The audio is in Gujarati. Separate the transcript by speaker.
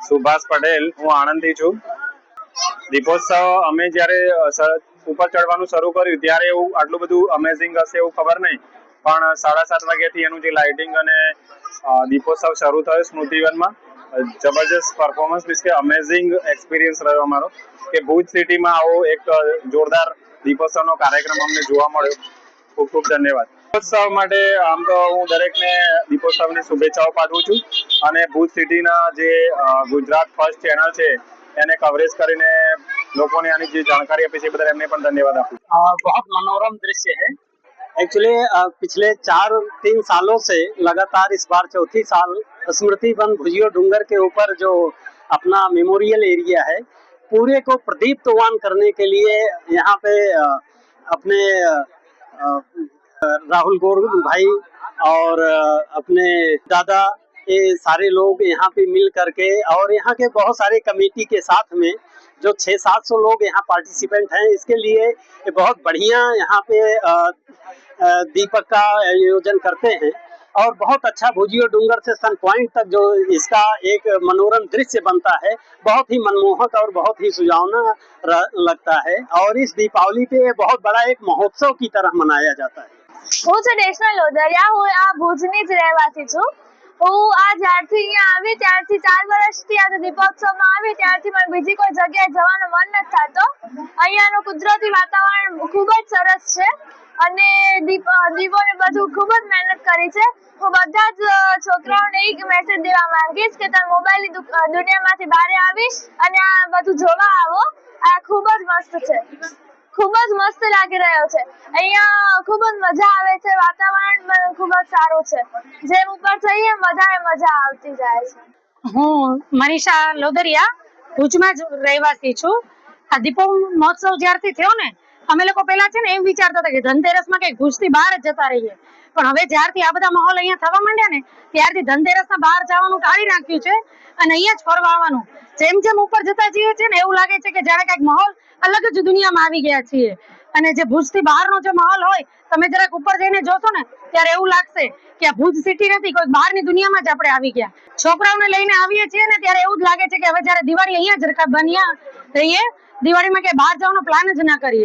Speaker 1: સુભાષ પટેલ, હું આણંદથી છું. દીપોત્સવ અમે જ્યારે ઉપર ચડવાનું શરૂ કર્યું ત્યારે એવું આટલું બધું અમેઝિંગ હશે એવું ખબર નહીં, પણ 7:30 વાગ્યાથી એનું જે લાઇટિંગ અને દીપોત્સવ શરૂ થયો સ્મૃતિવનમાં. જબરજસ્ત પરફોર્મન્સ મીન્સ કે અમેઝિંગ એક્સપિરિયન્સ રહ્યો અમારો કે ભુજ સિટીમાં આવો એક જોરદાર દીપોત્સવનો કાર્યક્રમ અમને જોવા મળ્યો. ખૂબ ખૂબ ધન્યવાદ. દીપોત્સવ માટે આમ તો હું દરેકને દીપોત્સવની શુભેચ્છાઓ પાઠવું છું અને ભુજ સિટીના જે ગુજરાત ફર્સ્ટ ચેનલ છે એને કવરેજ કરીને लोगों ने आनी जो जानकारी આપી છે બદલ એમને પણ ધન્યવાદ આપું.
Speaker 2: बहुत मनोरम दृश्य है एक्चुअली। पिछले 3 सालों से लगातार इस बार चौथी साल स्मृति वन भुजियो डूंगर के ऊपर जो अपना मेमोरियल एरिया है पूरे को प्रदीप्तवान करने के लिए यहाँ पे अपने राहुल गौर भाई और अपने दादा ये सारे लोग यहाँ पे मिल करके और यहाँ के बहुत सारे कमेटी के साथ में जो 600-700 लोग यहाँ पार्टिसिपेंट हैं, इसके लिए बहुत बढ़िया यहाँ पे दीपक का आयोजन करते हैं और बहुत अच्छा भुजियो डूंगर से सन पॉइंट तक जो इसका एक मनोरम दृश्य बनता है बहुत ही मनमोहक और बहुत ही सुहावना लगता है और इस दीपावली पे बहुत बड़ा एक महोत्सव की तरह मनाया जाता है।
Speaker 3: હું છું નેશનલ લોધરિયા, હું આ ભુજની જ રહેવાસી છું. હું આ જ્યારથી અહીંયા આવી ત્યારથી 4 વર્ષથી આ દીપોત્સવમાં આવી ત્યારથી મને બીજી કોઈ જગ્યાએ જવાનો મન નથી થતો. અહીંયાનું કુદરતી વાતાવરણ ખૂબ જ સરસ છે અને દીપોને બધું ખૂબ જ મહેનત કરી છે. હું બધા જ છોકરાઓને એક મેસેજ દેવા માંગીશ કે તમે મોબાઈલની દુનિયામાંથી બહાર આવી અને આ બધું જોવા આવો. આ ખૂબ જ મસ્ત છે, ખૂબ જ મસ્ત લાગી રહ્યો છે. અહીંયા ખૂબ જ મજા આવે છે, વાતાવરણ ખૂબ જ સારું છે. જેમ ઉપર જઈએ વધારે મજા આવતી જાય છે.
Speaker 4: હું મનીષા લોદરિયા ભુજમાં જ રહેવાસી છું. આ દીપો મહોત્સવ જ્યારથી થયો ને અમે લોકો પહેલા છે ને એમ વિચારતા હતા કે ધનતેરસમાં કંઈક ભુજથી બહાર જ જતા રહીએ, પણ હવે જ્યારથી આ બધા માહોલ અહીંયા થવા માંડ્યા ને ત્યારથી ધનતેરસના બહાર જવાનું ટાળી નાખ્યું છે અને અહીંયા જ ફરવા આવવાનું. જેમ જેમ ઉપર જતા જઈએ છીએ ને એવું લાગે છે કે જાણે કંઈક માહોલ અલગ જ દુનિયામાં આવી ગયા છીએ અને જે ભુજથી બહારનો જે માહોલ હોય તમે જરાક ઉપર જઈને જોશો ને ત્યારે એવું લાગશે કે આ ભુજ સિટી નથી, કોઈ બહારની દુનિયામાં જ આપણે આવી ગયા. છોકરાઓને લઈને આવીએ છીએ ને ત્યારે એવું જ લાગે છે કે હવે જયારે દિવાળી અહીંયા જ બન્યા રહીએ, દિવાળીમાં ક્યાંય બહાર જવાનો પ્લાન જ ના કરીએ.